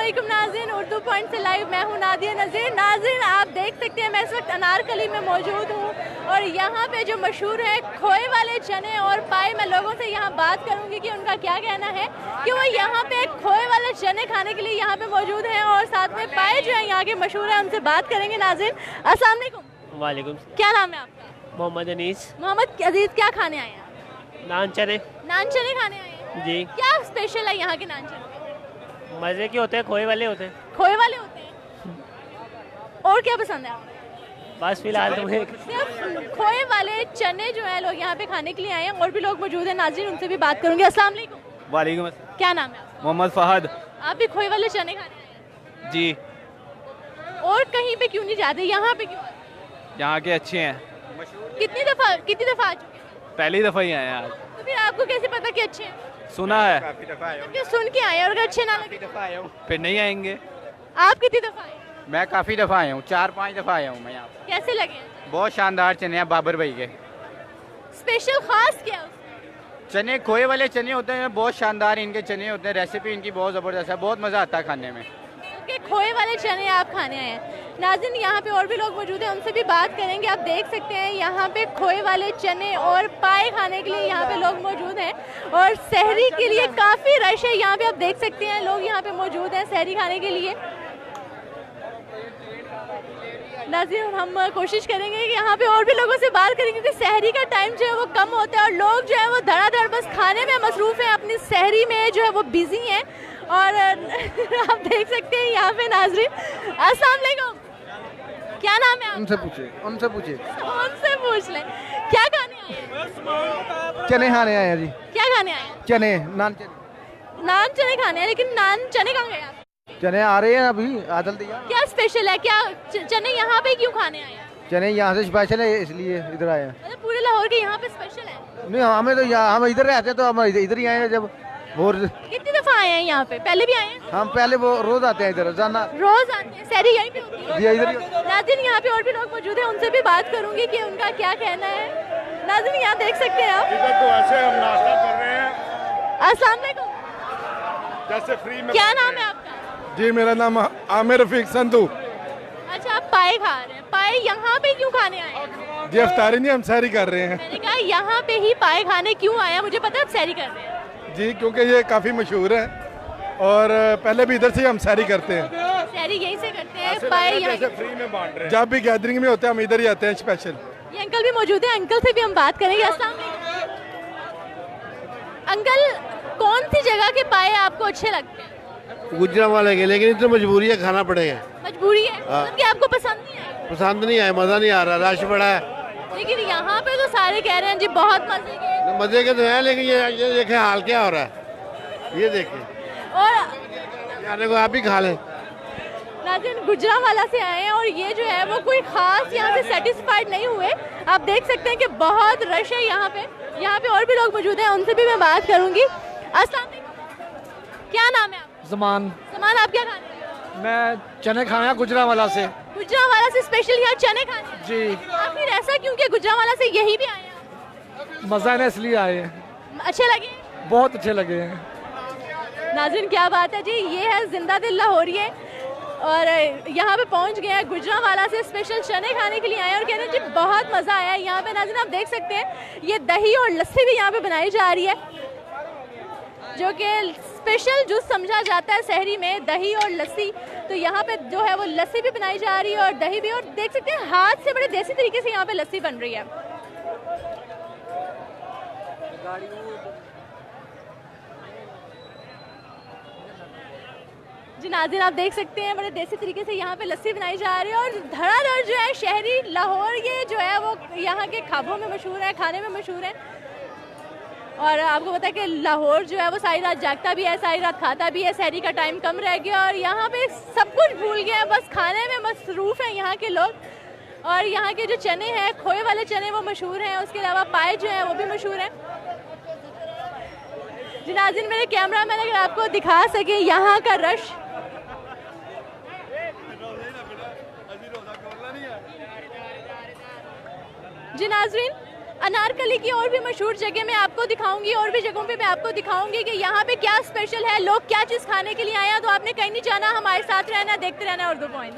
अस्सलामुअलैकुम नाज़रीन, उर्दू पॉइंट से लाइव मैं हूँ नादिया नज़ीर। नाज़रीन आप देख सकते हैं मैं इस वक्त अनारकली में मौजूद हूँ और यहाँ पे जो मशहूर है खोए वाले चने और पाए, मैं लोगों से यहाँ बात करूँगी कि उनका क्या कहना है कि वो यहाँ पे खोए वाले चने खाने के लिए यहाँ पे मौजूद हैं और साथ में पाए जो है यहाँ के मशहूर है, उनसे बात करेंगे। नाज़रीन अस्सलाम वालेकुम। वालेकुम। क्या नाम है आपका? मोहम्मद अनीस। मोहम्मद अजीज, क्या खाने आए हैं? नान चने। नान चने खाने आए हैं जी। क्या स्पेशल है यहाँ के नान चने? मज़े के होते हैं, खोए वाले होते हैं। खोए वाले होते हैं। और क्या पसंद है आपको? बस फिलहाल तो सिर्फ खोए वाले चने जो है लोग यहाँ पे खाने के लिए आए हैं। और भी लोग मौजूद हैं नाज़रीन, उनसे भी बात करूंगी। अस्सलाम वालेकुम। वालेकुम। क्या नाम है आपका? मोहम्मद फहद। आप भी खोए वाले चने खाने आए हैं? जी। और कहीं पे क्यों नहीं जाते, यहाँ पे क्यों? यहाँ के अच्छे हैं। कितनी दफा आ चुके हैं? पहली दफ़ा ही आए हैं आज। तो फिर आपको कैसे पता कि अच्छे हैं? सुना है। क्योंकि सुन के आए हैं और अगर अच्छे ना लगे फिर नहीं आएंगे। आप कितनी दफा आए? मैं काफ़ी दफ़ा आया हूँ, 4-5 दफ़ा आया हूँ मैं यहाँ पर। कैसे लगे? बहुत शानदार चने हैं बाबर भाई के। स्पेशल खास क्या है उसमें? चने खोए वाले चने होते हैं, बहुत शानदार इनके चने होते हैं। रेसिपी इनकी बहुत ज़बरदस्त है, बहुत मज़ा आता है खाने में। के खोए वाले चने आप खाने आए हैं। नाज़रीन यहाँ पे और भी लोग मौजूद हैं, उनसे भी बात करेंगे। आप देख सकते हैं यहाँ पे खोए वाले चने और पाए खाने के लिए यहाँ पे लोग मौजूद हैं और सहरी के लिए काफ़ी रश है। यहाँ पे आप देख सकते हैं लोग यहाँ पे मौजूद हैं सहरी खाने के लिए। नाज़रीन हम कोशिश करेंगे कि यहाँ पे और भी लोगों से बात करेंगे क्योंकि सहरी का टाइम जो है वो कम होता है और लोग जो है वो धड़ाधड़ बस खाने में मसरूफ़ हैं, अपनी सहरी में जो है वो बिजी हैं। और आप देख सकते हैं यहाँ पे नाज़रीन। अस्सलाम वालेकुम। क्या नाम है आपका? उनसे पूछिए उनसे पूछ लें। क्या खाने आए हैं? चने खाने आए हैं जी। क्या खाने आए हैं? चने, नान चने। नान चने खाने हैं, लेकिन नान चने कहाँ गए आप? चने आ रहे हैं अभी, आदल दिया। क्या स्पेशल है? क्या चने यहाँ पे क्यों खाने आए हैं? चने यहाँ से स्पेशल है इसलिए इधर आए हैं। मतलब पूरे लाहौर के यहाँ पे स्पेशल है? नहीं हमें तो यहाँ, हम इधर रहते हैं तो हम इधर ही आए हैं। जब और कितनी दफा आए हैं यहाँ पे? पहले भी आए हैं? हम पहले वो रोज आते हैं इधर रोजाना। रोज आते हैं? सहरी यहीं पे होती है? जी इधर ही। नाज़रीन यहाँ पे और भी लोग मौजूद हैं, उनसे भी बात करूंगी कि उनका क्या कहना है। नाज़रीन यहाँ देख सकते हैं आप। तो ऐसे हम नाश्ता कर रहे हैं अस्सलाम वालेकुम। जैसे फ्री में। क्या नाम है आपका? जी मेरा नाम आमिर रफीक संधू। अच्छा आप पाए खा रहे हैं, पाए यहाँ पे क्यों खाने आए हैं? जी अफ्तारी नहीं, हम सहरी कर रहे हैं। मैंने कहा यहाँ पे ही पाए खाने क्यों आया? मुझे पता है आप सहरी कर रहे हैं। जी क्योंकि ये काफ़ी मशहूर है और पहले भी इधर से ही हम सहरी करते हैं। सहरी यहीं से करते हैं, पाए यहाँ। जैसे फ्री में बांट रहे हैं। जब भी गैदरिंग में होते हैं हम इधर ही आते हैं स्पेशल। ये अंकल भी मौजूद है, अंकल से भी हम बात करेंगे। अस्सलाम वालेकुम। अंकल कौन सी जगह के पाए आपको अच्छे लगते हैं? गुजरांवाले के, लेकिन इतना मजबूरी है, खाना पड़ेगा। मजबूरी है मतलब कि आपको पसंद नहीं है? पसंद नहीं आया, मज़ा नहीं आ रहा, रश बड़ा है। लेकिन यहाँ पे तो सारे कह रहे हैं जी बहुत मजे के। मजे के तो है, लेकिन ये देखें हाल क्या हो रहा है, ये देखें। और खाने को आप भी खा लें। नाज़रीन गुजरांवाला से आए हैं और ये जो है वो कोई खास यहाँ से सेटिस्फाइड नहीं हुए। आप देख सकते हैं कि बहुत रश है यहाँ पे। यहाँ पे और भी लोग मौजूद हैं, उनसे भी मैं बात करूँगी। अस्सलाम वालेकुम। क्या नाम है आपका? सामान सामान आप क्या खाने हैं? मैं चने खाया गुजरांवाला से। गुजरांवाला से स्पेशल यहाँ चने खाने हैं? जी। आखिर ऐसा क्यों कि गुजरांवाला से यहीं भी आए हैं? मजा है इसलिए आए हैं। अच्छे लगे? बहुत अच्छे लगे हैं। नाज़रीन क्या बात है जी, ये है जिंदा दिल लाहौरी है और यहाँ पे पहुँच गए हैं। गुजरांवाला से स्पेशल चने खाने के लिए आए हैं और कह रहे हैं जी बहुत मज़ा आया है यहाँ पे। नाज़रीन आप देख सकते हैं ये दही और लस्सी भी यहाँ पे बनाई जा रही है, जो कि स्पेशल जूस समझा जाता है सहरी में, दही और लस्सी। तो यहाँ पे जो है वो लस्सी भी बनाई जा रही है और दही भी, और देख सकते हैं हाथ से बड़े देसी तरीके से यहाँ पे लस्सी बन रही है। जी नाज़रीन आप देख सकते हैं बड़े देसी तरीके से यहाँ पे लस्सी बनाई जा रही है और धड़ाधड़ जो है शहरी लाहौर ये जो है वो यहाँ के खाबों में मशहूर है, खाने में मशहूर है। और आपको पता है कि लाहौर जो है वो सारी रात जागता भी है, सारी रात खाता भी है। सहरी का टाइम कम रह गया और यहाँ पे सब कुछ भूल गया है, बस खाने में मसरूफ़ हैं यहाँ के लोग। और यहाँ के जो चने हैं, खोए वाले चने, वो मशहूर हैं। उसके अलावा पाए जो हैं वो भी मशहूर हैं। जी नाज़रीन मेरे कैमरा मैन अगर आपको दिखा सके यहाँ का रश। जी नाज़रीन अनारकली की और भी मशहूर जगह मैं आपको दिखाऊंगी, और भी जगहों पे मैं आपको दिखाऊंगी कि यहाँ पे क्या स्पेशल है, लोग क्या चीज़ खाने के लिए आए हैं। तो आपने कहीं नहीं जाना, हमारे साथ रहना, देखते रहना उर्दू पॉइंट।